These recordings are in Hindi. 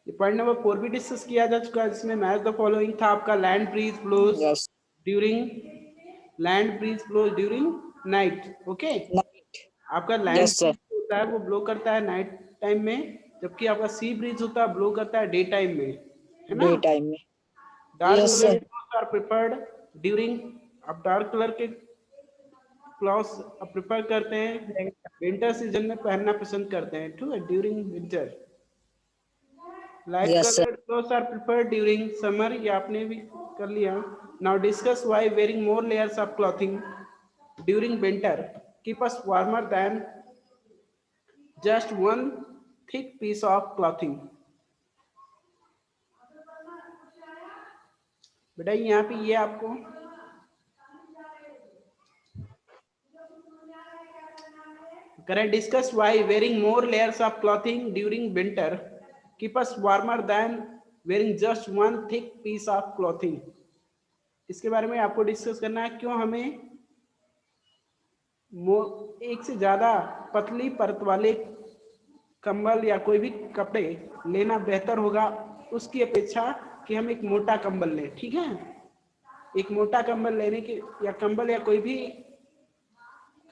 ये पॉइंट नंबर 4 भी डिस्कस किया जा चुका है, जिसमें मैच द फॉलोइंग था आपका, land breeze blows Yes. During night. Okay, Night. आपका लैंड Yes, sir. ब्रीज होता है वो ब्लो करता है नाइट टाइम में, जबकि आपका सी ब्रीज होता है ब्लो करता है डे टाइम में, है ना। Daytime में. Dark Yes, colour sir. Clothes are preferred during, आप डार्क कलर के क्लॉथ्स प्रिफर करते हैं विंटर सीजन में पहनना पसंद करते हैं, ठीक है, during winter. Light Yes, sir. Coloured clothes are preferred during summer, ये आपने भी कर लिया। Now discuss why wearing more layers of clothing during winter keep us warmer than just one thick piece of clothing. बेटा यहाँ पे ये आपको करें, discuss why wearing more layers of clothing during winter keep us warmer than wearing just one thick piece of clothing. इसके बारे में आपको डिस्कस करना है, क्यों हमें एक से ज्यादा पतली परत वाले कंबल या कोई भी कपड़े लेना बेहतर होगा उसकी अपेक्षा कि हम एक मोटा कंबल लें, ठीक है। एक मोटा कंबल लेने के या कंबल या कोई भी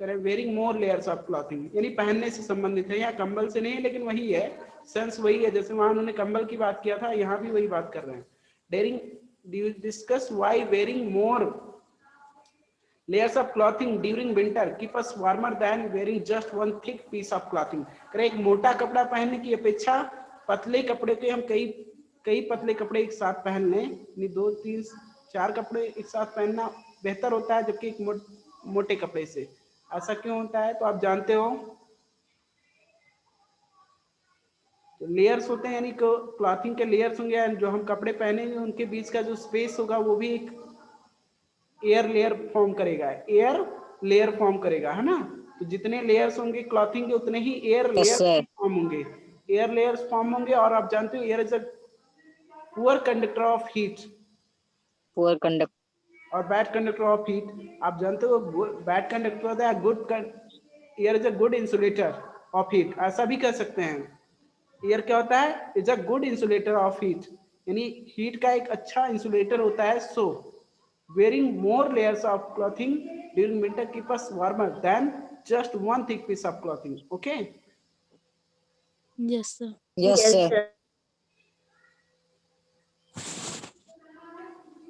करें, wearing more layers of clothing, यानी पहनने से संबंधित है, या कंबल से नहीं है लेकिन वही है, सेंस वही है, जैसे वहां उन्होंने कंबल की बात किया था, यहाँ भी वही बात कर रहे हैं। During discuss why wearing more layers of clothing during winter keep us warmer than wearing just one thick piece of clothing। करें, एक मोटा कपड़ा पहनने की अपेक्षा पतले कपड़े के हम कई कई पतले कपड़े एक साथ पहन लें, यानी 2 3 4 कपड़े एक साथ पहनना बेहतर होता है, जबकि एक मोटे कपड़े से। ऐसा क्यों होता है तो आप जानते हो, तो लेयर्स होते हैं, यानी क्लॉथिंग के लेयर्स होंगे, जो हम कपड़े पहनेंगे उनके बीच का जो स्पेस होगा वो भी एक एयर लेयर फॉर्म करेगा, एयर लेयर फॉर्म करेगा, है ना। तो जितने लेयर्स होंगे क्लॉथिंग के उतने ही air Yes, layer sir. Form होंगे, एयर लेयर्स फॉर्म होंगे। और आप जानते हो air is a poor conductor of heat Poor conduct. और बैड कंडक्टर ऑफ हीट। आप जानते हो बैड कंडक्टर होता है good, air is a good insulator of heat, ऐसा भी कह सकते हैं। एयर क्या होता है, is a good insulator of heat, यानी हीट का एक अच्छा इंसुलेटर होता है। सो wearing more layers of clothing during winter keep us warmer than just one thick piece of clothing। okay, Yes, sir. Yes, sir.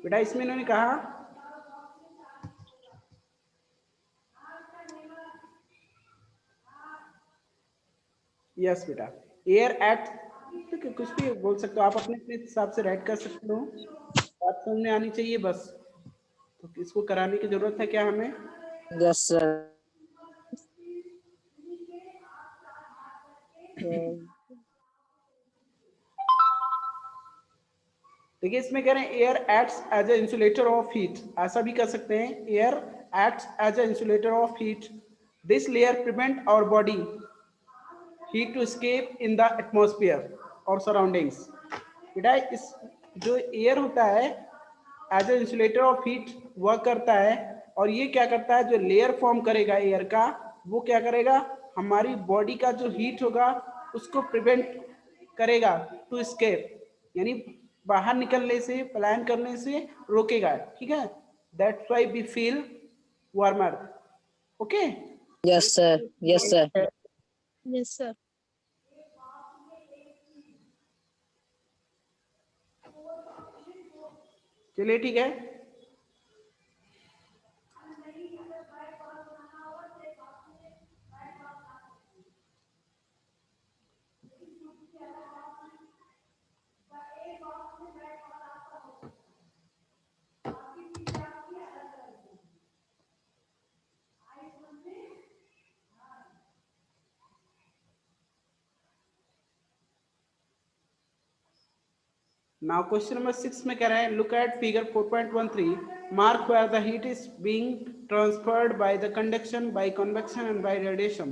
बेटा इसमें इन्होंने कहा यस बेटा, एयर एट, तो कुछ भी बोल सकते हो आप, अपने अपने हिसाब से राइट कर सकते हो, बात समझ में आनी चाहिए बस। तो इसको कराने की जरूरत है क्या हमें? Yes, sir. देखिए इसमें कह रहे हैं air acts as a insulator of heat, ऐसा भी कर सकते हैं, air acts as a insulator of heat, this layer prevent our body heat to escape in the atmosphere और सराउंडिंग्स। बेटा इस जो एयर होता है as a insulator of heat work करता है, और ये क्या करता है, जो लेयर फॉर्म करेगा एयर का, वो क्या करेगा, हमारी बॉडी का जो हीट होगा उसको प्रिवेंट करेगा टू escape, यानी बाहर निकलने से, पलायन करने से रोकेगा, ठीक है। That's why we feel warmer. Okay, Yes, sir. Yes, sir. Yes, sir. चलिए ठीक है। नाउ क्वेश्चन नंबर 6 में कह रहे हैं look at figure 4.13 mark where the heat is being transferred by the conduction, by convection and by radiation.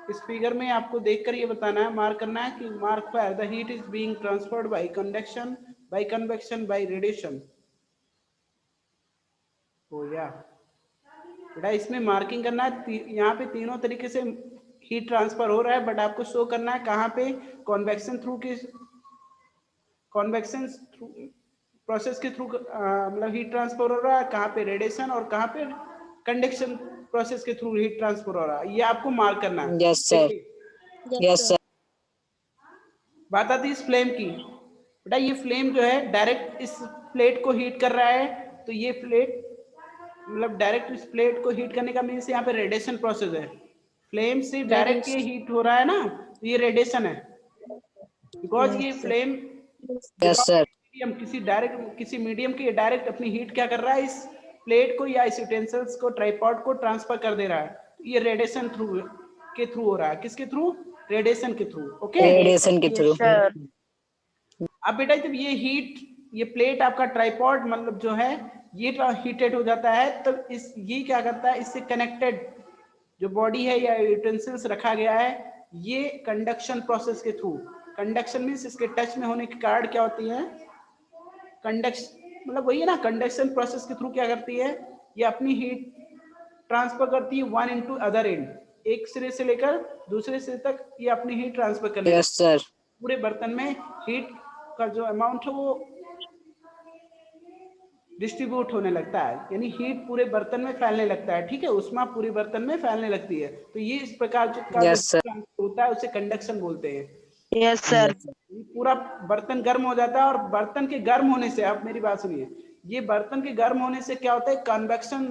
इस फिगर में आपको देखकर ये बताना है, मार्क करना है कि mark where the heat is being transferred by conduction, by convection, by radiation. हो गया बेटा, इसमें मार्किंग करना है, यहाँ पे तीनों तरीके से हीट ट्रांसफर हो रहा है, बट आपको शो करना है कहाँ पे, कन्वेक्शन थ्रू की कॉन्वेक्शन प्रोसेस के थ्रू मतलब हीट ट्रांसफर हो रहा है, कहाँ पे रेडिएशन और कहाँ पे कंडक्शन प्रोसेस के थ्रू हीट ट्रांसफर हो रहा है, ये आपको मार्क करना है। Yes, sir. Yes, sir. बात आती है इस फ्लेम की। बेटा ये फ्लेम जो है डायरेक्ट इस प्लेट को हीट कर रहा है, तो ये प्लेट मतलब डायरेक्ट इस प्लेट को हीट करने का मीन्स यहाँ पे रेडिएशन प्रोसेस है। फ्लेम से डायरेक्ट ये हीट हो रहा है ना, तो ये रेडिएशन है, बिकॉज ये फ्लेम Yes, sir. किसी मीडियम के डायरेक्ट अपनी हीट क्या कर रहा है, इस प्लेट को या इस यूटेंसिल्स को, ट्राइपॉड को ट्रांसफर कर दे रहा है। तो ये रेडिएशन के थ्रू हो रहा है। किसके थ्रू? रेडिएशन के थ्रू। ओके, Radiation के through. अब बेटा जब ये प्लेट आपका ट्राइपॉड मतलब जो है ये हीटेड हो जाता है, तब ये क्या करता है, इससे कनेक्टेड जो बॉडी है या यूटेंसिल्स रखा गया है, ये कंडक्शन प्रोसेस के थ्रू, कंडक्शन मीन्स इसके टच में होने के कारण क्या होती है, कंडक्शन मतलब वही है ना, कंडक्शन प्रोसेस के थ्रू क्या करती है, ये अपनी हीट ट्रांसफर करती है वन इनटू अदर एंड, एक सिरे से लेकर दूसरे सिरे तक ये अपनी हीट ट्रांसफर कर लेती है। Yes, sir. पूरे बर्तन में हीट का जो अमाउंट है वो डिस्ट्रीब्यूट होने लगता है, यानी हीट पूरे बर्तन में फैलने लगता है। ठीक है, उष्मा पूरे बर्तन में फैलने लगती है। तो ये इस प्रकार का Yes, sir. होता है, उसे कंडक्शन बोलते हैं। Yes sir. पूरा बर्तन गर्म हो जाता है, और बर्तन के गर्म होने से, आप मेरी बात सुनिए, ये बर्तन के गर्म होने से क्या होता है, कन्वेक्शन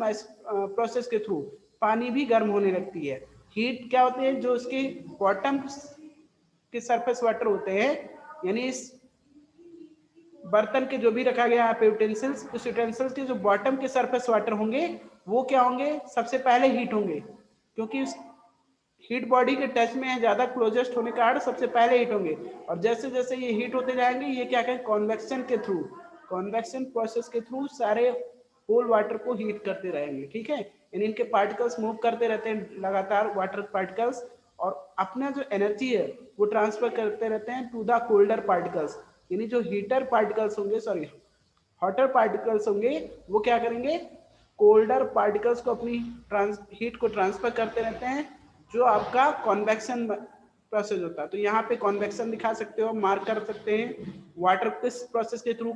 प्रोसेस के थ्रू पानी भी गर्म होने लगती है। हीट क्या होते हैं, जो उसके बॉटम के सरफेस वाटर होते हैं, यानी इस बर्तन के जो भी रखा गया है यूटेंसिल्स, उस यूटेंसिल्स के जो बॉटम के सरफेस वाटर होंगे वो क्या होंगे, सबसे पहले हीट होंगे, क्योंकि उस हीट बॉडी के टच में है, ज्यादा क्लोजेस्ट होने के कारण सबसे पहले हीट होंगे। और जैसे जैसे ये हीट होते जाएंगे, ये क्या कहें, कॉन्वेक्शन के थ्रू, कॉन्वेक्शन प्रोसेस के थ्रू सारे होल वाटर को हीट करते रहेंगे। ठीक है, इनके पार्टिकल्स मूव करते रहते हैं लगातार, वाटर पार्टिकल्स, और अपना जो एनर्जी है वो ट्रांसफर करते रहते हैं टू द कोल्डर पार्टिकल्स, यानी जो हीटर पार्टिकल्स होंगे, सॉरी हॉटर पार्टिकल्स होंगे, वो क्या करेंगे, कोल्डर पार्टिकल्स को अपनी हीट को ट्रांसफर करते रहते हैं, जो आपका कॉन्वेक्शन प्रोसेस होता है। तो यहाँ पे कॉन्वेक्शन दिखा सकते हो, मार्क कर सकते हैं, वाटर किस प्रोसेस के थ्रू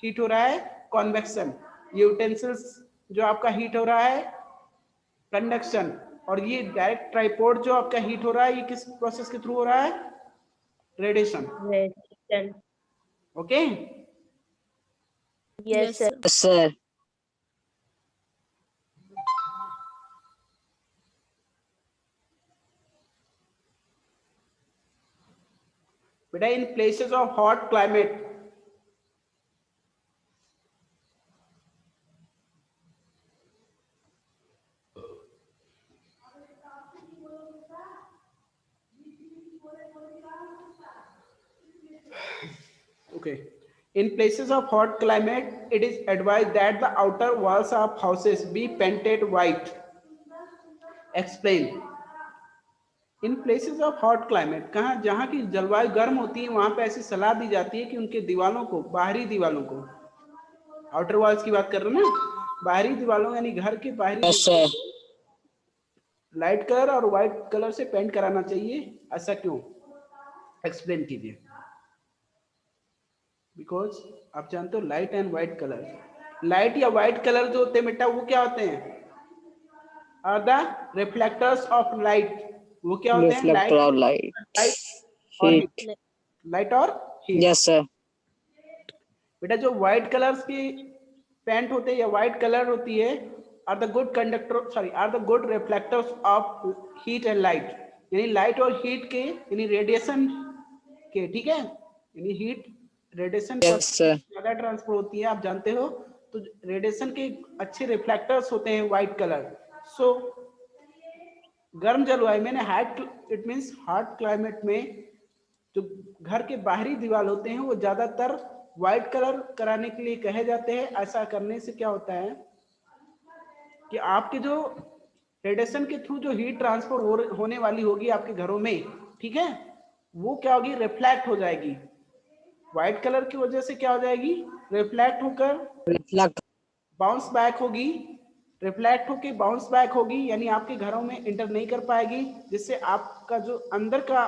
हीट हो रहा है, कॉन्वेक्शन। यूटेंसिल्स जो आपका हीट हो रहा है, कंडक्शन। और ये डायरेक्ट ट्राइपॉड जो आपका हीट हो रहा है, ये किस प्रोसेस के थ्रू हो रहा है, radiation. Okay, yes sir. Yes, sir. बेटा इन places of hot climate, okay, in places of hot climate it is advised that the outer walls of houses be painted white. Explain. In places of hot climate, कहाँ जहाँ की जलवायु गर्म होती है, वहां पे ऐसी सलाह दी जाती है कि उनके दीवालों को, बाहरी दीवालों को, आउटर वॉल्स की बात कर रहे हो ना, बाहरी दीवालों यानी घर के बाहरी Yes, sir. लाइट कलर और व्हाइट कलर से पेंट कराना चाहिए। ऐसा क्यों, एक्सप्लेन कीजिए। बिकॉज आप जानते हो light and white colour, light या व्हाइट कलर जो होते हैं बेटा, वो क्या होते हैं, are the reflectors of light. वो क्या होते हैं, Reflector of light. और Heat. लाइट और हीट। Yes, sir. बेटा जो व्हाइट कलर्स की पेंट होते हैं या व्हाइट कलर होती है, are the good conductor, sorry are the good reflectors of heat and light, यानी लाइट और हीट के, यानी रेडिएशन के। ठीक है, यानी हीट रेडिएशन Yes, sir. ज्यादा ट्रांसफर होती है, आप जानते हो, तो रेडिएशन के अच्छे रिफ्लेक्टर्स होते हैं व्हाइट कलर। सो गर्म जलवायु में, हाट इट मीन्स हॉट क्लाइमेट में, जो घर के बाहरी दीवार होते हैं वो ज्यादातर व्हाइट कलर कराने के लिए कहे जाते हैं। ऐसा करने से क्या होता है कि आपके जो रेडिएशन के थ्रू जो हीट ट्रांसफर होने वाली होगी आपके घरों में, ठीक है, वो क्या होगी, रिफ्लेक्ट हो जाएगी। व्हाइट कलर की वजह से क्या हो जाएगी, रिफ्लेक्ट होकर Reflect. बाउंस बैक होगी, रिफ्लेक्ट होके बाउंस बैक होगी, यानी आपके घरों में इंटर नहीं कर पाएगी, जिससे आपका जो अंदर का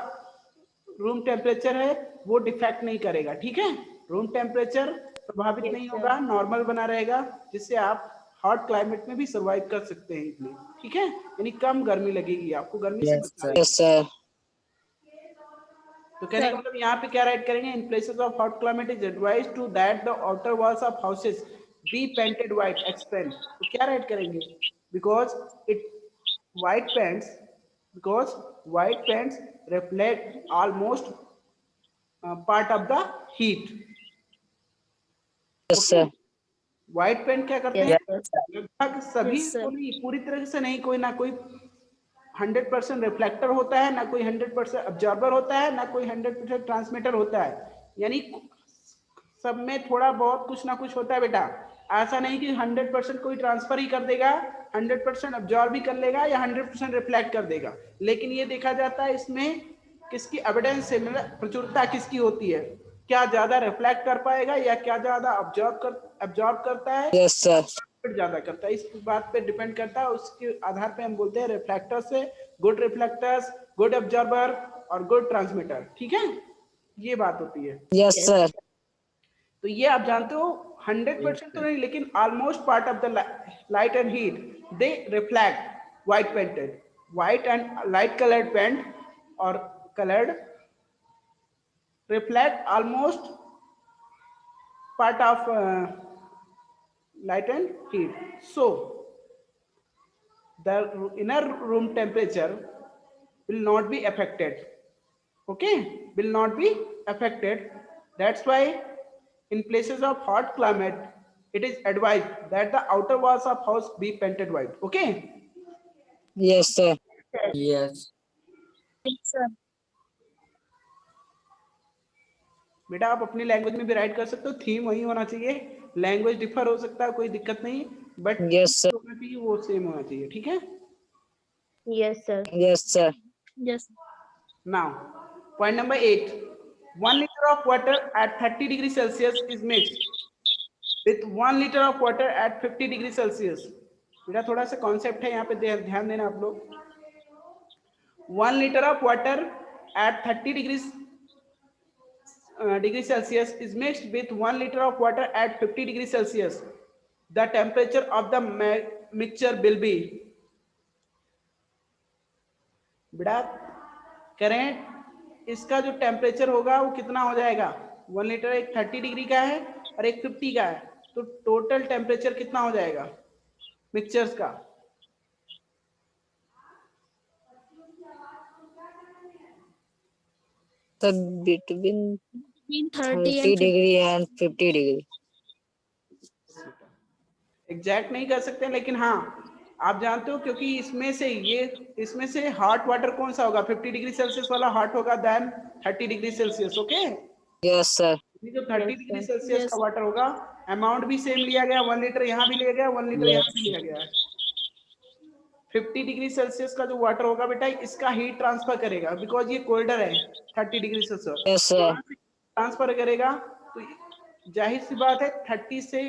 रूम टेम्परेचर है वो डिफेक्ट नहीं करेगा। ठीक है, रूम टेम्परेचर प्रभावित नहीं होगा, नॉर्मल बना रहेगा, जिससे आप हॉट क्लाइमेट में भी सर्वाइव कर सकते हैं इसमें, ठीक है। यानी कम गर्मी लगेगी आपको, गर्मी से बचना यस सर। तो कहने का मतलब यहाँ पे क्या राइट करेंगे, in places of hot climate is advise to that the outer walls of houses be painted white expand. तो क्या राइट करेंगे, because it white paints, because white paints reflect almost part of the heat. Yes sir. White paint क्या करते हैं, यस लगभग सभी को नहीं, पूरी तरह से नहीं, कोई ना कोई 100% रिफ्लेक्टर होता है, ना कोई 100% ऑब्जर्वर होता है, ना कोई 100% ट्रांसमीटर होता है, यानी सब में थोड़ा बहुत कुछ ना कुछ होता है बेटा। ऐसा नहीं कि 100% कोई ट्रांसफर ही कर देगा, 100% ऑब्जर्व भी कर लेगा या 100% रिफ्लेक्ट कर देगा। लेकिन ये देखा जाता है इसमें किसकी एविडेंस से, मतलब प्रचुरता किसकी होती है, क्या ज्यादा रिफ्लेक्ट कर पाएगा या क्या ज्यादा ऑब्जर्व करता है, यस सर। ज्यादा करता है, इस बात पे डिपेंड करता है। उसके आधार पे हम बोलते हैं रिफ्लेक्टर से गुड रिफ्लेक्टर्स, गुड ऑब्जर्वर और गुड ट्रांसमीटर, ठीक है, ये बात होती है। Yes sir. तो ये आप जानते हो 100% तो नहीं, लेकिन almost part of the light and heat they reflect white painted, white and light coloured paint और coloured reflect almost part of light and heat. So the inner room temperature will not be affected, okay, will not be affected. That's why in places of hot climate it is advised that the outer walls of house be painted white, okay. Yes sir. Yes. बेटा आप अपनी लैंग्वेज में भी राइट कर सकते हो, थीम वही होना चाहिए, लैंग्वेज डिफर हो सकता है, कोई दिक्कत नहीं, बट यस सर। होना चाहिए वो सेम होना चाहिए, ठीक है। Yes, sir. Yes sir. Yes. Now, point number 8. 1 liter of water at 30 degrees Celsius is mixed with 1 liter of water at 50 degrees Celsius. बेटा थोड़ा सा कॉन्सेप्ट है यहाँ पे ध्यान देना आप लोग। 1 liter of water at 30 degrees Celsius is mixed with 1 liter of water at 50 degrees Celsius. The temperature of the mixture will be, बेटा करें इसका जो टेम्परेचर होगा वो कितना हो जाएगा, 1 लीटर एक 30 डिग्री का है और एक 50 का है, तो टोटल टेम्परेचर कितना हो जाएगा मिक्सचर्स का, sir between Between 30 degree and 50 degree. Exact नहीं कर सकते, लेकिन हाँ आप जानते हो, क्योंकि इसमें से हॉट वाटर कौन सा होगा, 50 डिग्री सेल्सियस वाला हॉट होगा then 30 degree Celsius, okay. Yes sir. जो 30 डिग्री सेल्सियस का वाटर होगा, अमाउंट भी सेम लिया गया, 1 लीटर यहाँ भी लिया गया, 1 लीटर यहाँ भी लिया गया है। 50 डिग्री सेल्सियस का जो वाटर होगा बेटा, इसका हीट ट्रांसफर करेगा, बिकॉज ये कोल्डर है 30 degree Celsius, yes sir. Transfer करेगा, तो जाहिर सी बात है 30 से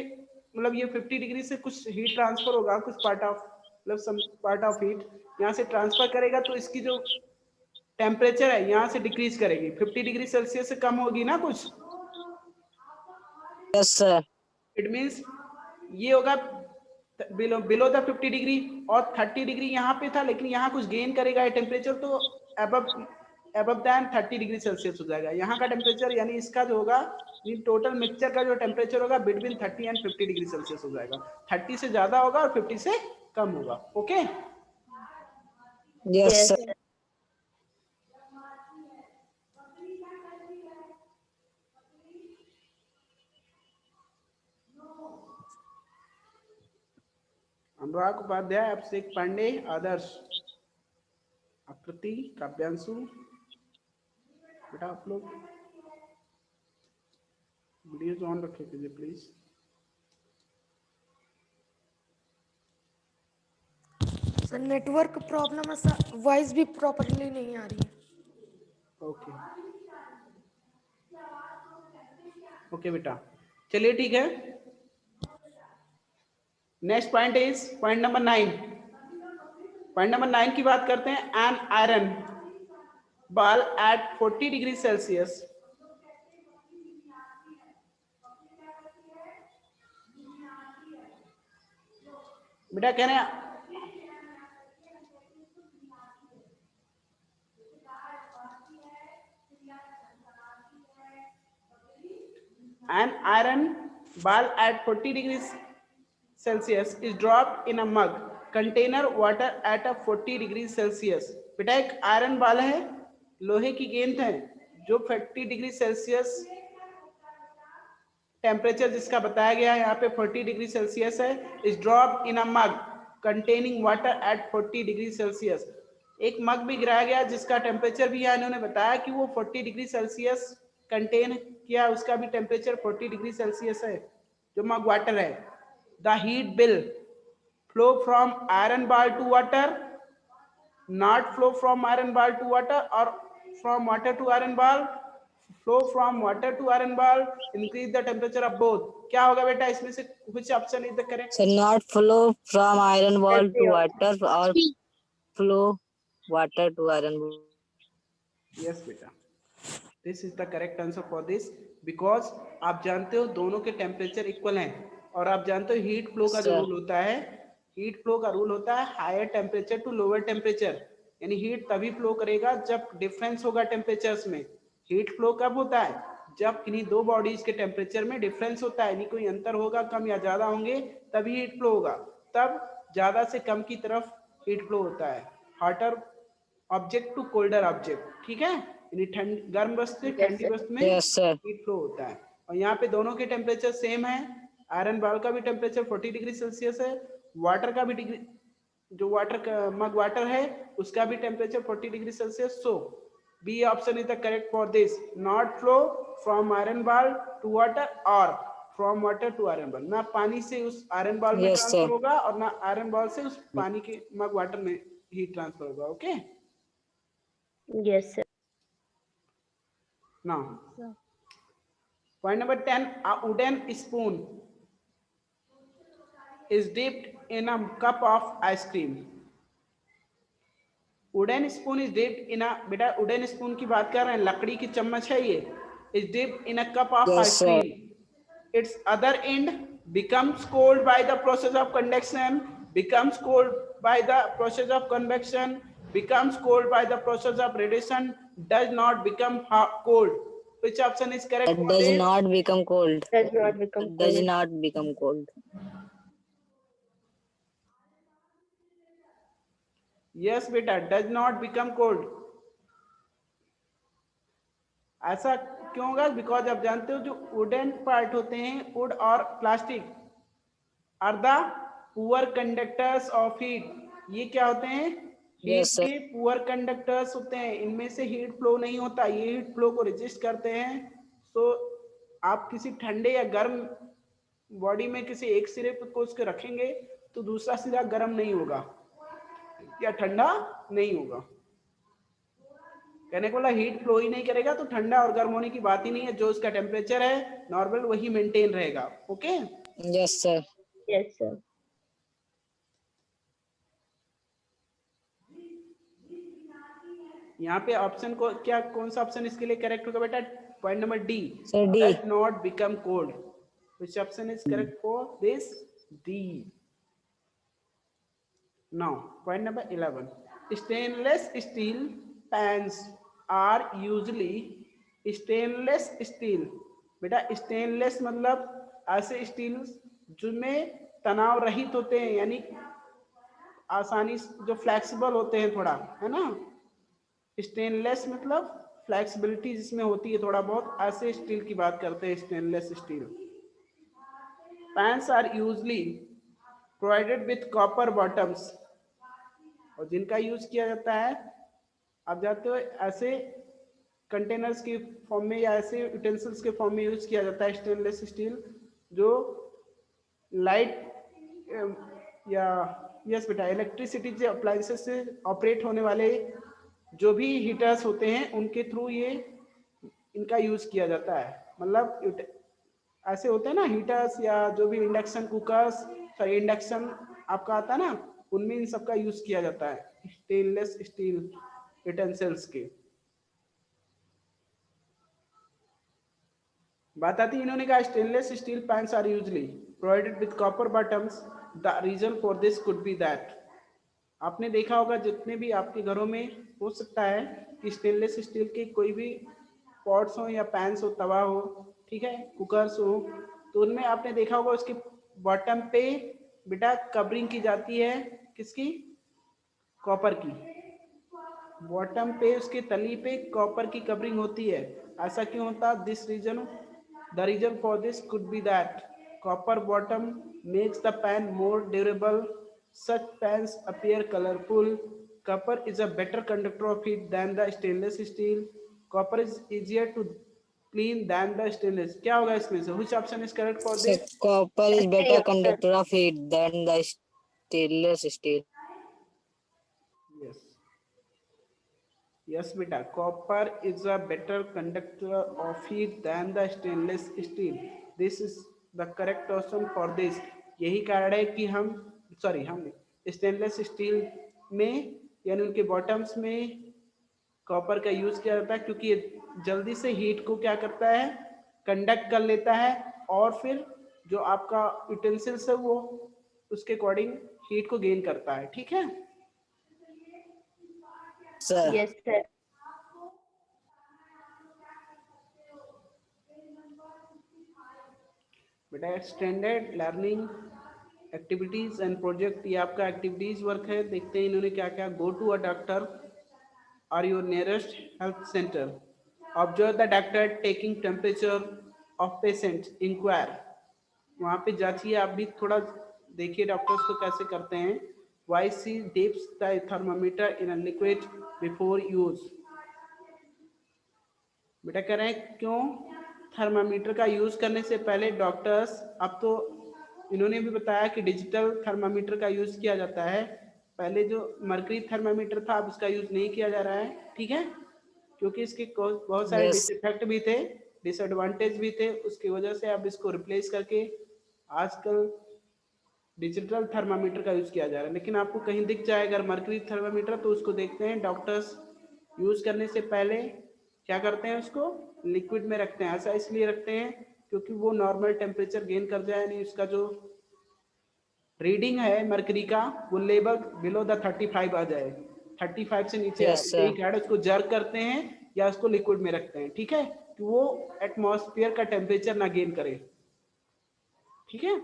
मतलब ये 50 डिग्री से कुछ हीट ट्रांसफर होगा, कुछ पार्ट ऑफ मतलब सम पार्ट ऑफ हीट यहाँ से ट्रांसफर करेगा, तो इसकी जो टेम्परेचर है यहाँ से डिक्रीज करेगी, 50 डिग्री सेल्सियस से कम होगी ना कुछ, यस सर। इट मीन्स ये होगा बिलो द 50 डिग्री, और 30 डिग्री यहाँ पे था, लेकिन यहाँ कुछ गेन करेगा टेम्परेचर, तो अबव दैन 30 डिग्री सेल्सियस हो जाएगा यहाँ का टेम्परेचर, यानी इसका जो होगा टोटल मिक्सचर का जो टेम्परेचर होगा बिटवीन 30 एंड 50 डिग्री सेल्सियस हो जाएगा, 30 से ज्यादा होगा और 50 से कम होगा, okay. Yes sir. Anurag Upadhyay, Abhishek Pandey, Adarsh, Akriti, Kavyanshu, बेटा आप लोग वीडियोज ऑन रखे कीजिए प्लीज। सर नेटवर्क प्रॉब्लम है सर, वॉइस भी प्रॉपर्ली नहीं आ रही है। ओके ओके बेटा, चलिए ठीक है। Next point is point number 9। Point number 9 की बात करते हैं। An iron ball at 40 degree Celsius बेटा कह रहे हैं an iron ball at 40 degrees Celsius is dropped in a mug container water at a 40 degrees Celsius. बेटा एक आयरन बॉल है, लोहे की गेंद है जो 40 डिग्री सेल्सियस टेम्परेचर जिसका बताया गया है यहाँ पे 40 डिग्री सेल्सियस है, is drop in a mug containing water at 40 degree Celsius. एक मग भी गिराया गया जिसका टेम्परेचर भी यहाँ इन्होंने बताया कि वो 40 डिग्री सेल्सियस कंटेन किया, उसका भी टेम्परेचर 40 डिग्री सेल्सियस है जो मग वाटर है. The heat will flow from iron ball to water, not flow from iron ball to water और from water to iron ball, flow from water to iron ball, increase the temperature of both. क्या होगा बेटा इसमें से which option is the correct? Sir, not flow from iron ball to water or C. flow water to iron ball. Yes बेटा, this is the correct answer for this because आप जानते हो दोनों के टेम्परेचर इक्वल हैं और आप जानते हो हीट फ्लो का जो रूल होता है, हीट फ्लो का रूल होता है higher temperature to lower temperature, यानी हीट तभी फ्लो करेगा जब डिफरेंस होगा टेम्परेचर्स में. हीट फ्लो कब होता है? जब किन्हीं दो बॉडीज के टेम्परेचर में डिफरेंस होता है, यानी कोई अंतर होगा, कम या ज्यादा होंगे तभी हीट फ्लो होगा, तब ज्यादा से कम की तरफ हीट फ्लो होता है. Hotter object to colder object, ठीक है, यानी गर्म वस्तु से ठंडी वस्तु में Yes, sir. हीट फ्लो होता है. और यहाँ पे दोनों के टेम्परेचर सेम है, आयरन बॉल का भी टेम्परेचर 40 डिग्री सेल्सियस है, वाटर का भी डिग्री जो वाटर मग वाटर है उसका भी temperature 40 degree Celsius. So B option is the correct for this. Not flow from iron ball to water or from water to iron ball. ना पानी से उस आयरन बॉल में Yes, ट्रांसफर sir. होगा और ना आयरन बॉल से उस पानी के मग वाटर में हीट ट्रांसफर होगा. Okay, Yes, sir. now point number 10, a wooden spoon is dipped in a cup of ice cream. Wooden spoon is dipped in a, बेटा वुडन स्पून की बात कर रहे हैं, लकड़ी की चम्मच है ये, is dipped in a cup of Yes, ice cream. It's other and becomes cold by the process of conduction, becomes cold by the process of convection, becomes cold by the process of radiation, does not become cold. Which option is correct It for does this? not become cold. Does not become It does cold. not become cold. Yes बेटा, does not become cold. ऐसा क्यों होगा? बिकॉज आप जानते हो जो वुडन पार्ट होते हैं, वुड और plastic are the poor conductors of heat. ये क्या होते हैं? Heat Yes, sir. के पुअर कंडक्टर्स होते हैं, इनमें से हीट फ्लो नहीं होता, ये हीट फ्लो को रेजिस्ट करते हैं. सो आप किसी ठंडे या गर्म बॉडी में किसी एक सिरे को उसके रखेंगे तो दूसरा सिरा गर्म नहीं होगा या ठंडा नहीं होगा. कहने को बोला हीट फ्लो ही नहीं करेगा तो ठंडा और गर्म होने की बात ही नहीं है, जो उसका टेम्परेचर है नॉर्मल वही मेंटेन रहेगा. Okay, Yes, sir. Yes, sir. यहाँ पे ऑप्शन को क्या, कौन सा ऑप्शन इसके लिए करेक्ट होगा बेटा? Point number D, Sir, D. Does not become cold. Which option is correct for this? D. Now point number 11, stainless steel pans are usually, stainless steel, बेटा स्टेनलेस मतलब ऐसे स्टील जिनमें तनाव रहित होते हैं, यानी आसानी जो फ्लेक्सिबल होते हैं थोड़ा, है ना. स्टेनलेस मतलब फ्लेक्सिबिलिटी जिसमें होती है थोड़ा बहुत, ऐसे स्टील की बात करते हैं, stainless steel. Pans are usually provided with copper bottoms, और जिनका यूज किया जाता है आप जानते हो ऐसे कंटेनर्स के फॉर्म में या ऐसे यूटेंसिल्स के फॉर्म में यूज किया जाता है स्टेनलेस स्टील, जो लाइट या यस बेटा इलेक्ट्रिसिटी से अप्लायंसेस से ऑपरेट होने वाले जो भी हीटर्स होते हैं उनके थ्रू ये इनका यूज किया जाता है. मतलब ऐसे होते हैं ना हीटर्स या जो भी इंडक्शन कुकर्स, सॉरी इंडक्शन आपका आता है ना, उनमें इन सबका यूज किया जाता है स्टेनलेस स्टील यूटेंसिल्स के. बात आती है, इन्होंने कहा stainless steel pans are usually, provided with copper bottoms, the reason for this could be that. आपने देखा होगा जितने भी आपके घरों में हो सकता है कि स्टेनलेस स्टील के कोई भी पॉट्स हो या पैन्स हो, तवा हो, ठीक है, कुकर्स हो, तो उनमें आपने देखा होगा उसके बॉटम पे बेटा कवरिंग की जाती है, किसकी? कॉपर की। बॉटम पे उसके तली पे कॉपर की कवरिंग होती है। ऐसा क्यों होता? This reason, the reason for this could be that copper bottom makes the pan more durable, such pans appear colorful, copper is a better conductor of heat than the stainless steel, copper is easier to clean than the stainless. क्या होगा इसमें से? which option is correct for So this? copper is Three better options. conductor of heat than the stainless steel. Yes, yes beta, copper is a better conductor of heat than the stainless steel. This is the correct option for this. यही कारण है कि हम स्टेनलेस स्टील में यानी उनके बॉटम्स में कॉपर का यूज किया जाता है, क्योंकि ये जल्दी से हीट को क्या करता है? कंडक्ट कर लेता है, और फिर जो आपका यूटेंसिल्स है वो उसके अकॉर्डिंग हीट को गेन करता है, ठीक है। Sir, Yes, sir. बेटा standard learning activities and project, ये आपका एक्टिविटीज वर्क है। देखते हैं इन्होंने क्या क्या। Go to a doctor or your nearest health center, observe the doctor taking temperature of patient, inquire, वहाँ पे जांचिए आप भी, थोड़ा देखिए डॉक्टर्स को कैसे करते हैं। why she dips the thermometer in a liquid before use, बेटा कह रहे हैं क्यों थर्मामीटर का यूज करने से पहले डॉक्टर्स, अब तो इन्होंने भी बताया कि डिजिटल थर्मामीटर का यूज किया जाता है, पहले जो मर्करी थर्मामीटर था अब इसका यूज नहीं किया जा रहा है, ठीक है, क्योंकि इसके बहुत सारे Yes. डिसइफेक्ट भी थे, डिसएडवांटेज भी थे, उसकी वजह से अब इसको रिप्लेस करके आजकल डिजिटल थर्मामीटर का यूज किया जा रहा है। लेकिन आपको कहीं दिख जाएगा अगर मर्करी थर्मामीटर, तो उसको देखते हैं डॉक्टर्स यूज करने से पहले क्या करते हैं, उसको लिक्विड में रखते हैं। ऐसा इसलिए रखते हैं क्योंकि वो नॉर्मल टेम्परेचर गेन कर जाए, नहीं उसका जो रीडिंग है मर्करी का वो लेवल बिलो द 35 आ जाए, 35 से नीचे आए, Yes, sir. यही कारण उसको जर्क करते हैं या उसको लिक्विड में रखते हैं, ठीक है, कि वो एटमॉस्फेयर का टेम्परेचर ना गेन करे, ठीक है।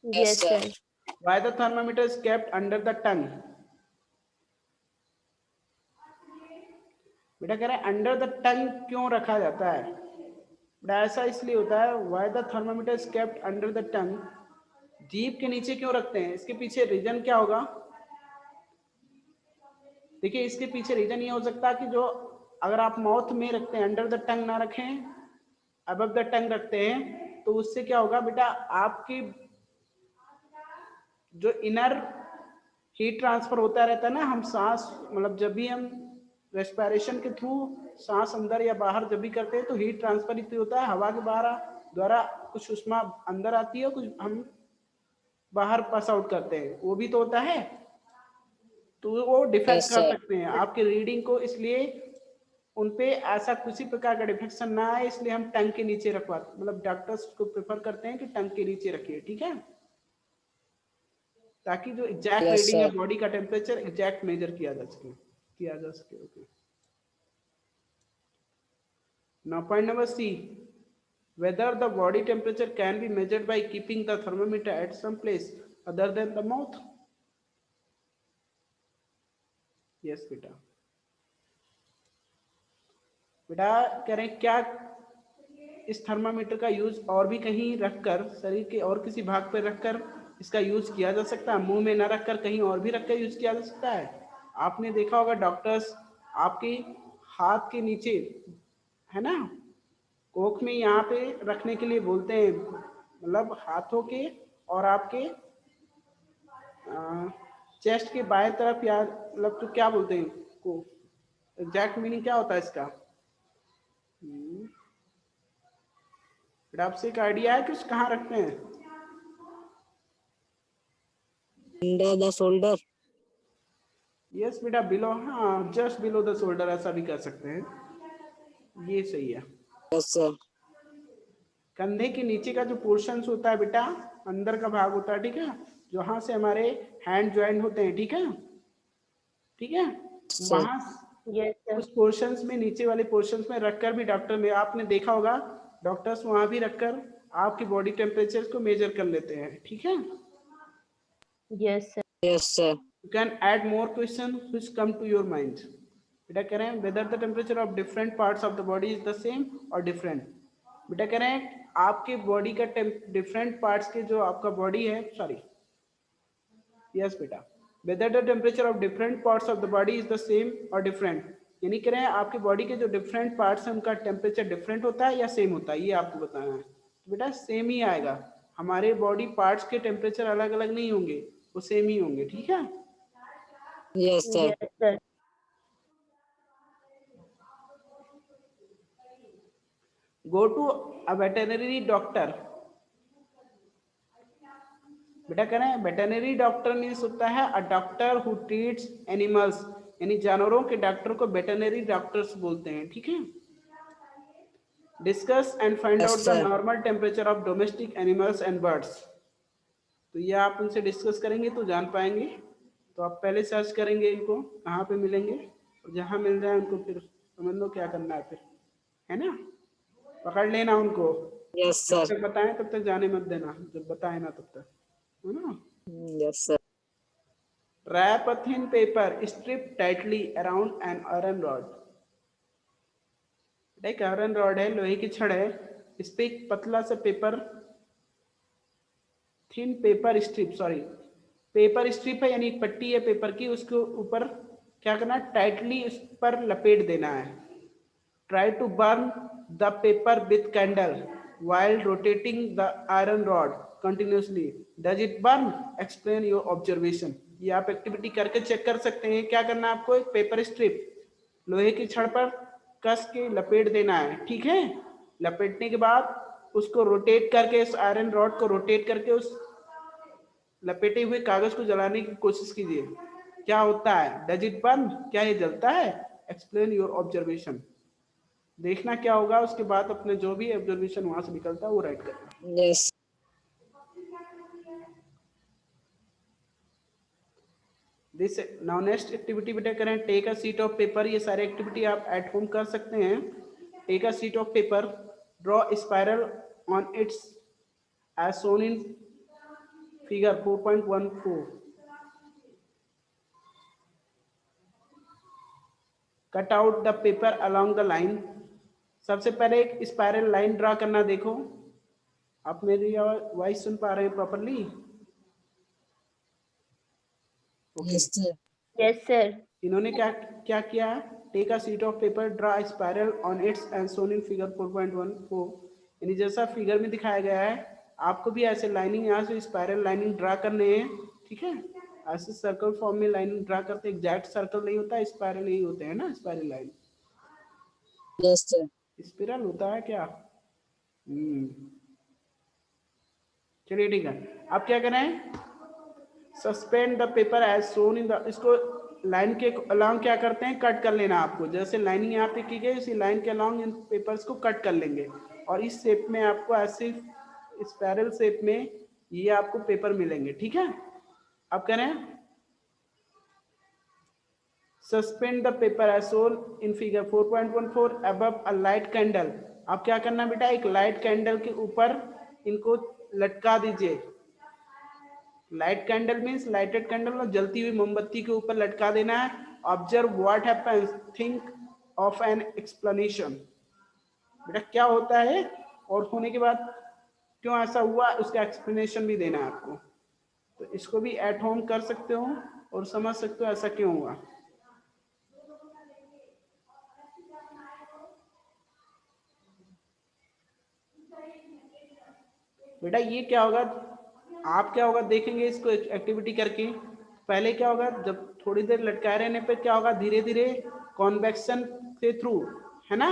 Yes, sir. sir. Why the thermometer is kept under the tongue? बेटा कह रहा है अंडर द टंग क्यों रखा जाता है? बेटा ऐसा इसलिए होता है, why the thermometer is kept under the tongue, जीभ के नीचे क्यों रखते हैं? इसके पीछे रीजन क्या होगा? देखिए इसके पीछे रीजन ये हो सकता है कि जो अगर आप माउथ में रखते हैं, अंडर द टंग ना रखें, अबव द टंग रखते हैं, तो उससे क्या होगा बेटा, आपकी जो इनर हीट ट्रांसफर होता रहता है ना, हम सांस मतलब जब भी हम रेस्पिरेशन के थ्रू सांस अंदर या बाहर जब भी करते हैं तो हीट ट्रांसफर इतनी होता है, हवा के बाहर द्वारा कुछ उष्मा अंदर आती है, कुछ हम बाहर पास आउट करते हैं, वो भी तो होता है, तो वो डिफेक्ट Yes, कर sir. सकते हैं आपके रीडिंग को, इसलिए उनपे ऐसा किसी प्रकार का डिफेक्शन ना आए, इसलिए हम टंग के नीचे रखवाते, मतलब डॉक्टर्स को प्रेफर करते हैं कि टंग के नीचे रखिए, ठीक है, ताकि जो एग्जैक्ट Yes, रीडिंग है sir. बॉडी का टेम्परेचर एग्जैक्ट मेजर किया जा सके, okay. Now point number C, whether the body temperature can be measured by keeping the thermometer at some place other than the mouth. Yes बेटा, बेटा कह रहे हैं क्या इस थर्मामीटर का यूज और भी कहीं रखकर, शरीर के और किसी भाग पर रखकर इसका यूज किया जा सकता है, मुंह में ना रखकर कहीं और भी रखकर यूज किया जा सकता है? आपने देखा होगा डॉक्टर्स आपके हाथ के नीचे है ना, कोख में यहाँ पे रखने के लिए बोलते हैं, मतलब हाथों के और आपके चेस्ट के बाएं तरफ, या मतलब तो क्या बोलते हैं को, एग्जैक्ट मीनिंग क्या होता है इसका? आपसे एक आइडिया है कि कहाँ रखते हैं? Under the shoulder. यस बेटा, बिलो, हाँ जस्ट बिलो द शोल्डर, ऐसा भी कर सकते हैं, ये सही है। Yes, sir. कंधे के नीचे का जो पोर्शन होता है बेटा, अंदर का भाग होता है, ठीक है, जहाँ से हमारे हैंड ज्वाइन होते हैं, ठीक है, ठीक है, सर वहां Yes, sir. उस पोर्शंस में, नीचे वाले पोर्शंस में रखकर भी डॉक्टर में आपने देखा होगा, डॉक्टर्स वहां भी रखकर आपकी बॉडी टेम्परेचर को मेजर कर लेते हैं, ठीक है। Yes, sir. Yes sir You can add more questions which come to your mind. बेटा कह रहे हैं whether the temperature of different parts of the body is the same or different. बेटा कह रहे हैं आपके बॉडी का डिफरेंट पार्ट्स के जो आपका बॉडी है, सॉरी, यस बेटा, whether the temperature of different parts of the body is the same or different. यानी कह रहे हैं आपके बॉडी के जो डिफरेंट पार्ट्स हैं उनका टेम्परेचर डिफरेंट होता है या सेम होता है, ये आपको बताना है। तो बेटा सेम ही आएगा, हमारे बॉडी पार्ट्स के टेम्परेचर अलग अलग नहीं होंगे, वो सेम ही होंगे, ठीक है। Yes sir Yes, sir. Go to a veterinary doctor. बेटा कह रहे हैं वेटरनरी डॉक्टर मीन्स होता है a doctor who treats animals, यानी जानवरों के डॉक्टर को वेटरनरी डॉक्टर्स बोलते हैं, ठीक है। Discuss and find Yes, out the sir. Normal temperature of domestic animals and birds. तो ये आप उनसे डिस्कस करेंगे तो जान पाएंगे। तो आप पहले सर्च करेंगे इनको कहाँ पे मिलेंगे, और जहाँ मिल जाए उनको फिर समझ लो क्या करना है, फिर है ना, पकड़ लेना उनको, यस जब सर तक बताएं तब तक जाने मत देना, जब बताए ना तब तक, है ना। Yes sir Wrap a thin paper strip tightly around an iron rod. एक आयरन रॉड है, लोहे की छड़ है, इस पे एक पतला सा paper, thin paper strip, sorry paper strip है यानी एक पट्टी है पेपर की, उसके ऊपर क्या करना है, टाइटली उस पर लपेट देना है। Try to burn the paper with candle while rotating the iron rod continuously. Does it burn? Explain your observation. ये आप एक्टिविटी करके चेक कर सकते हैं। क्या करना है आपको, एक पेपर स्ट्रिप लोहे की छड़ पर कस के लपेट देना है, ठीक है। लपेटने के बाद उसको रोटेट करके, इस आयरन रॉड को रोटेट करके उस लपेटे हुए कागज को जलाने की कोशिश कीजिए। क्या होता है, डज इट बर्न, क्या ये जलता है। एक्सप्लेन योर ऑब्जर्वेशन, देखना क्या होगा, उसके बाद अपने जो भी ऑब्जर्वेशन वहां से निकलता है वो राइट करना। Yes this now next activity बेटा करें, take a sheet of paper. ये सारे एक्टिविटी आप एट होम कर सकते हैं। Take a sheet of paper, draw spiral on its as shown in figure 4.14। Cut out the paper along the line. सबसे पहले एक स्पाइरल लाइन ड्रा करना। देखो आप मेरी वॉइस सुन पा रहे हैं properly? Yes sir Yes, sir. इन्होंने क्या क्या किया, take a sheet of paper, draw spiral on its and shown in figure 4.14। यानी जैसा फिगर में दिखाया गया है, आपको भी ऐसे लाइनिंग, यहाँ से स्पाइरल लाइनिंग ड्रा करने हैं, ठीक है। ऐसे सर्कल फॉर्म में लाइनिंग ड्रा करते, एग्जैक्ट सर्कल नहीं होता, स्पाइरल ही होते हैं ना, spiral line. Yes sir spiral होता है क्या, चलिए ठीक है। अब क्या करें, suspend the paper as shown in the, इसको लाइन के अलोंग क्या करते हैं, कट कर लेना आपको। जैसे लाइनिंग यहाँ पे की गई, इसी लाइन के अलोंग इन पेपर्स को कट कर लेंगे, और इस शेप में आपको ऐसे स्पाइरल शेप में ये आपको पेपर मिलेंगे, ठीक है। अब करें, suspend the paper as shown in figure 4.14 above a light candle. अब क्या करना बेटा, एक लाइट कैंडल के ऊपर इनको लटका दीजिए। Light candle means lighted candle, और जलती हुई मोमबत्ती के ऊपर लटका देना है। Observe what happens, think of an explanation. बेटा क्या होता है और होने के बाद क्यों ऐसा हुआ, उसका एक्सप्लेनेशन भी देना है आपको। तो इसको भी एट होम कर सकते हो और समझ सकते हो ऐसा क्यों हुआ। बेटा ये क्या होगा, आप क्या होगा देखेंगे इसको एक्टिविटी करके। पहले क्या होगा, जब थोड़ी देर लटकाए रहने पे क्या होगा, धीरे धीरे कॉन्वेक्शन के थ्रू, है ना,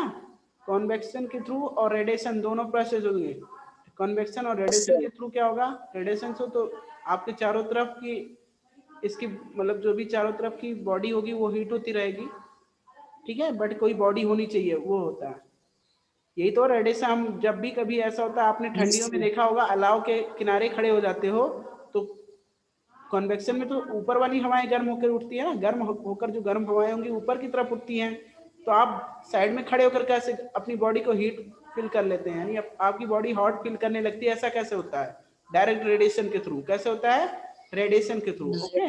कॉन्वेक्शन के थ्रू और रेडिएशन दोनों प्रोसेस होंगे। कॉन्वेक्शन और रेडिएशन के थ्रू क्या होगा, रेडिएशन से तो आपके चारों तरफ की, इसकी मतलब जो भी चारों तरफ की बॉडी होगी वो हीट होती रहेगी, ठीक है, बट कोई बॉडी होनी चाहिए, वो होता है। यही तो रेडिएशन, हम जब भी कभी ऐसा होता है, आपने ठंडियों में देखा होगा, अलाव के किनारे खड़े हो जाते हो, तो कन्वेक्शन में तो ऊपर वाली हवाएं गर्म होकर उठती है ना, गर्म होकर जो गर्म हवाएं होंगी ऊपर की तरफ उठती हैं, तो आप साइड में खड़े होकर कैसे अपनी बॉडी को हीट फील कर लेते हैं, यानी आपकी बॉडी हॉट फील करने लगती है, ऐसा कैसे होता है? डायरेक्ट रेडिएशन के थ्रू। कैसे होता है? रेडिएशन के थ्रू। ओके,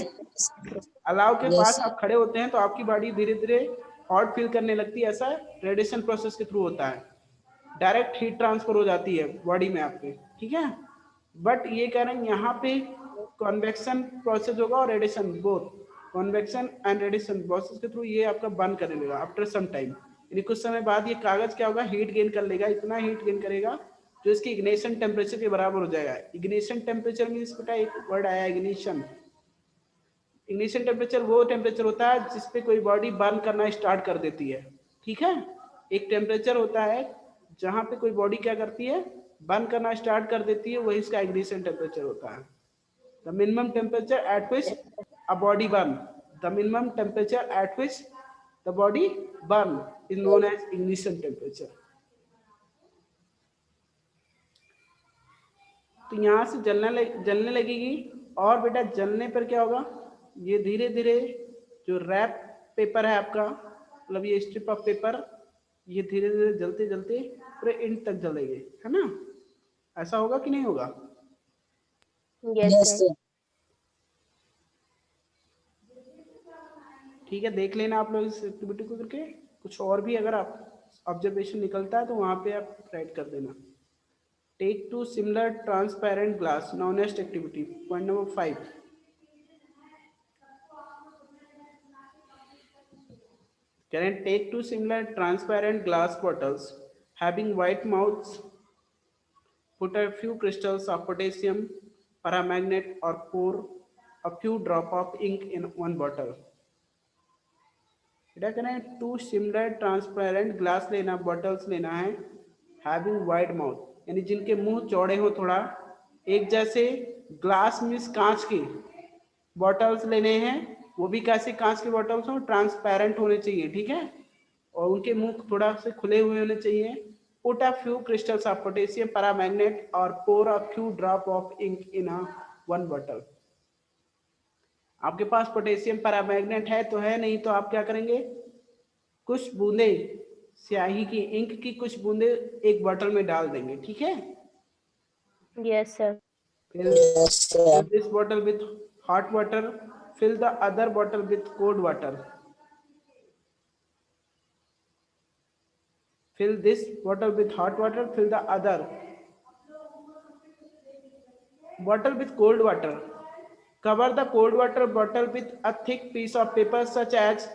अलाव के पास आप खड़े होते हैं तो आपकी बॉडी धीरे धीरे हॉट फील करने लगती है, ऐसा रेडिएशन प्रोसेस के थ्रू होता है, डायरेक्ट हीट ट्रांसफर हो जाती है बॉडी में आपके, ठीक है। बट ये कह रहे हैं यहाँ पे कन्वेक्शन प्रोसेस होगा और radiation, both convection and radiation process के थ्रू ये आपका बर्न करने लगेगा आफ्टर सम टाइम, यानी कुछ समय बाद ये कागज क्या होगा, हीट गेन कर लेगा, इतना हीट गेन करेगा जो इसकी इग्निशन टेम्परेचर के बराबर हो जाएगा। इग्निशन टेम्परेचर मीन्स बेटा एक वर्ड आया इग्निशन। इग्निशन टेम्परेचर वो टेम्परेचर होता है जिस पे कोई बॉडी बर्न करना स्टार्ट कर देती है, ठीक है। एक टेम्परेचर होता है जहां पे कोई बॉडी क्या करती है, बर्न करना स्टार्ट कर देती है, वही इसका इग्निशन टेम्परेचर होता है। The minimum temperature at which a body burn, the minimum temperature at which the body burn is known as ignition temperature. तो यहाँ से जलने लगेगी, और बेटा जलने पर क्या होगा, ये धीरे धीरे जो रैप पेपर है आपका, मतलब ये स्ट्रिप ऑफ पेपर, ये धीरे धीरे जलते जलते पूरे एंड तक जलेंगे, है ना। ऐसा होगा कि नहीं होगा? Yes, sir. ठीक है, देख लेना आप लोग इस एक्टिविटी को करके। कुछ और भी अगर आप ऑब्जर्वेशन निकलता है तो वहां पे आप राइट कर देना। Take two similar transparent glass, now next activity, point number 5। Can take two similar transparent glass bottles having white mouths, put a few crystals of potassium paramagnet or pour a few drop of ink in one bottle. बेटा करें टू सिमिलर ट्रांसपेरेंट ग्लास लेना, बॉटल्स लेना है, हैविंग वाइड माउथ, यानी जिनके मुंह चौड़े हो थोड़ा, एक जैसे ग्लास मीन्स कांच की बॉटल्स लेने हैं, वो भी कैसे कांच के बॉटल्स हो, ट्रांसपेरेंट होने चाहिए, ठीक है, और उनके मुंह थोड़ा से खुले हुए होने चाहिए। Put a few crystals of potassium permanganate और pour a few drop of ink in a one bottle. आपके पास पोटेशियम पैरामैग्नेट है तो है, नहीं तो आप क्या करेंगे, कुछ बूंदे स्याही की, इंक की कुछ बूंदे एक बॉटल में डाल देंगे, ठीक है। Yes, sir. Fill this bottle with hot water, fill the other bottle with cold water. Fill this bottle with hot water, fill the other bottle with cold water. Cover the cold water bottle with a thick piece of paper such as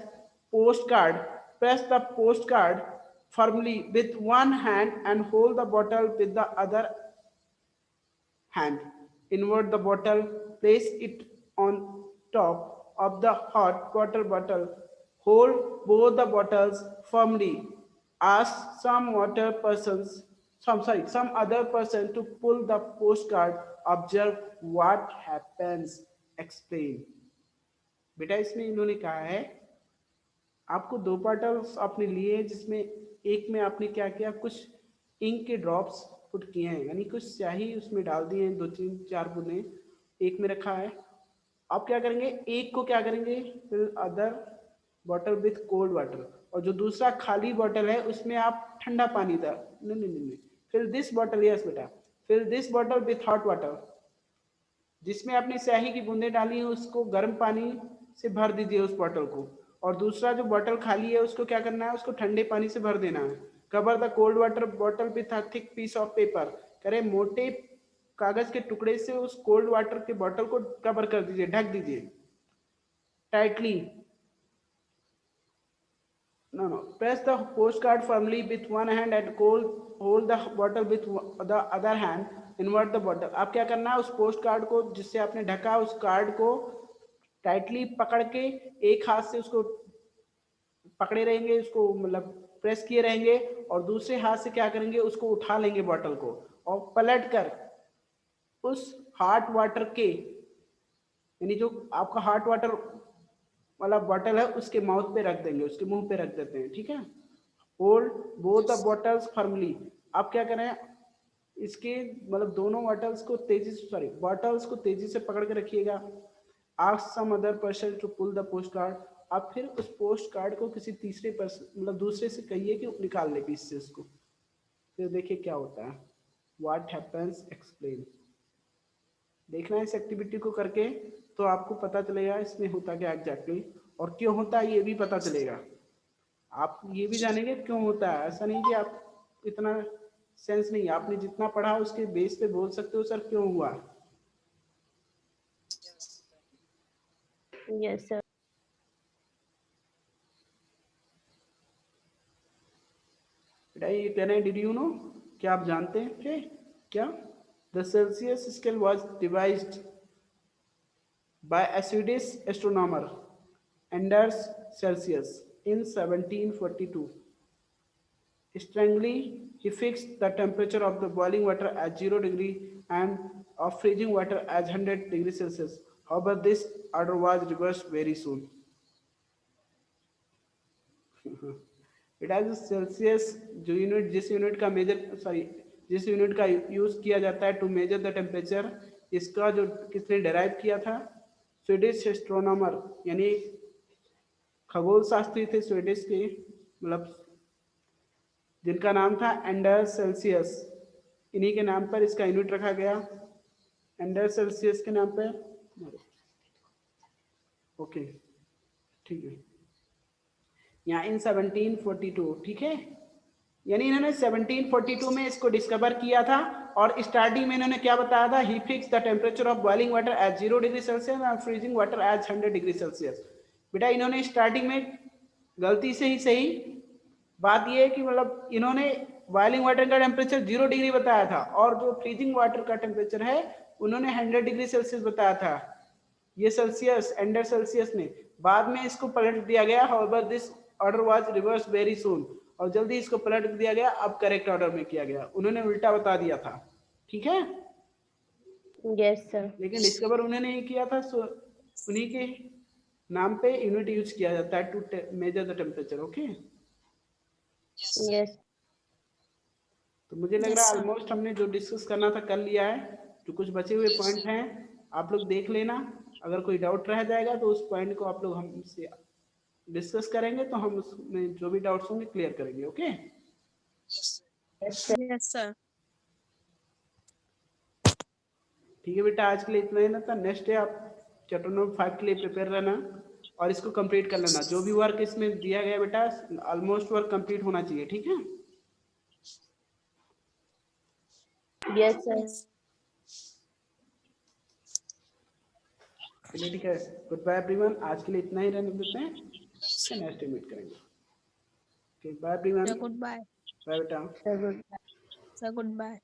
postcard. Press the postcard firmly with one hand and hold the bottle with the other hand. Invert the bottle, place it on top of the hot water bottle. Hold both the bottles firmly. Ask some other person to pull the postcard. Observe what happens. Explain. बेटा इसमें इन्होंने कहा है आपको दो बॉटल्स आपने लिए जिसमें एक में आपने क्या किया, कुछ इंक के ड्रॉप्स पुट किए हैं, यानी कुछ स्याही उसमें डाल दिए हैं, 2-3-4 बूंदे एक में रखा है। आप क्या करेंगे, एक को क्या करेंगे, फिर other bottle with cold water, और जो दूसरा खाली बॉटल है उसमें आप ठंडा पानी डाल, नहीं, फिल दिस बॉटल, यस बेटा, fill this bottle with hot water, जिसमें आपने स्याही की बूंदे डाली है उसको गर्म पानी से भर दीजिए उस बॉटल को, और दूसरा जो बॉटल खाली है उसको क्या करना है, उसको ठंडे पानी से भर देना है। Cover the cold water bottle with a thick piece of paper, करे मोटे कागज के टुकड़े से उस कोल्ड वाटर के बॉटल को कवर कर दीजिए, ढक दीजिए tightly. No. Press the postcard firmly with one hand and hold the bottle with the other hand. Invert the bottle. आप क्या करना है, उस पोस्ट कार्ड को जिससे आपने ढका उस कार्ड को टाइटली पकड़ के एक हाथ से उसको पकड़े रहेंगे, उसको मतलब प्रेस किए रहेंगे, और दूसरे हाथ से क्या करेंगे, उसको उठा लेंगे बॉटल को, और पलट कर उस हॉट वाटर के, यानी जो आपका हॉट वाटर वाला बॉटल है उसके माउथ पे रख देंगे, उसके मुंह पे रख देते हैं, ठीक है। Hold both the bottles firmly. आप क्या करें, इसके मतलब दोनों बॉटल्स को तेजी से बॉटल्स को तेजी से पकड़ के रखिएगा। Ask some other person to pull the post card. आप फिर उस पोस्ट कार्ड को किसी तीसरे पर्सन मतलब दूसरे से कहिए कि निकाल ले पीस से उसको। फिर देखिए क्या होता है। What happens explain. देखना है इस एक्टिविटी को करके, तो आपको पता चलेगा इसमें होता क्या एग्जैक्टली और क्यों होता है ये भी पता चलेगा। आप ये भी जानेंगे क्यों होता है। ऐसा नहीं कि आप इतना सेंस नहीं है, आपने जितना पढ़ा उसके बेस पे बोल सकते हो सर क्यों हुआ। Yes, sir. बेटा ये कह रहे हैं डिड यू नो, क्या आप जानते थे क्या। The Celsius scale was devised by a Swedish astronomer Anders Celsius in 1742. Strangely, he fixed the temperature of the boiling water at 0 degree and of freezing water as 100 degrees Celsius. However, this order was reversed very soon. It has Celsius जो यूनिट जिस यूनिट का जिस यूनिट का यूज किया जाता है टू मेजर द टेम्परेचर, इसका जो किसने डेराइव किया था, स्वीडिश एस्ट्रोनॉमर यानी खगोल शास्त्री थे स्वीडिश के, मतलब जिनका नाम था एंडर्स सेल्सियस। इन्हीं के नाम पर इसका यूनिट रखा गया, एंडर्स सेल्सियस के नाम पर। ओके ठीक है, यहाँ इन 1742 ठीक है, यानी इन्होंने 1742 में इसको डिस्कवर किया था और स्टार्टिंग में इन्होंने क्या बताया था, he fix the temperature of boiling water at 0 degree Celsius और freezing water at 100 degree Celsius. बेटा इन्होंने स्टार्टिंग में गलती से ही सही बात यह है कि मतलब इन्होंने बॉइलिंग वाटर का टेम्परेचर 0 डिग्री बताया था और जो फ्रीजिंग वाटर का टेम्परेचर है उन्होंने 100 डिग्री सेल्सियस बताया था। ये सेल्सियस एंडर सेल्सियस ने, बाद में इसको पलट दिया गया। However this order was reverse very soon, और जल्दी इसको पलट दिया गया, अब करेक्ट ऑर्डर में किया गया, उन्होंने उल्टा बता दिया था। ठीक है, Yes, sir. लेकिन डिस्कवर उन्होंने नहीं किया था, सो उन्हीं के नाम पे यूनिट यूज किया जाता है to measure the temperature. Okay, Yes. तो मुझे लग रहा है ऑलमोस्ट हमने जो डिस्कस करना था कर लिया है। जो कुछ बचे हुए पॉइंट हैं आप लोग देख लेना, अगर कोई डाउट रह जाएगा तो उस पॉइंट को आप लोग हमसे डिस्कस करेंगे, तो हम उसमें जो भी डाउट्स होंगे क्लियर करेंगे। Okay Yes, sir. ठीक है बेटा, आज के लिए इतना ही ना था। नेक्स्ट डे आप चैप्टर नंबर 5 के लिए प्रिपेयर रहना और इसको कंप्लीट कर लेना। जो भी वर्क इसमें दिया गया बेटा ऑलमोस्ट वर्क कंप्लीट होना चाहिए। ठीक है, Yes, sir. चलिए ठीक है, गुड बाय एवरीवन। आज के लिए इतना ही रहने देते हैं, नेक्स्ट डे मीट करेंगे। Okay bye everyone, Sir, goodbye. Bye बेटा। Sir, good. Sir, goodbye.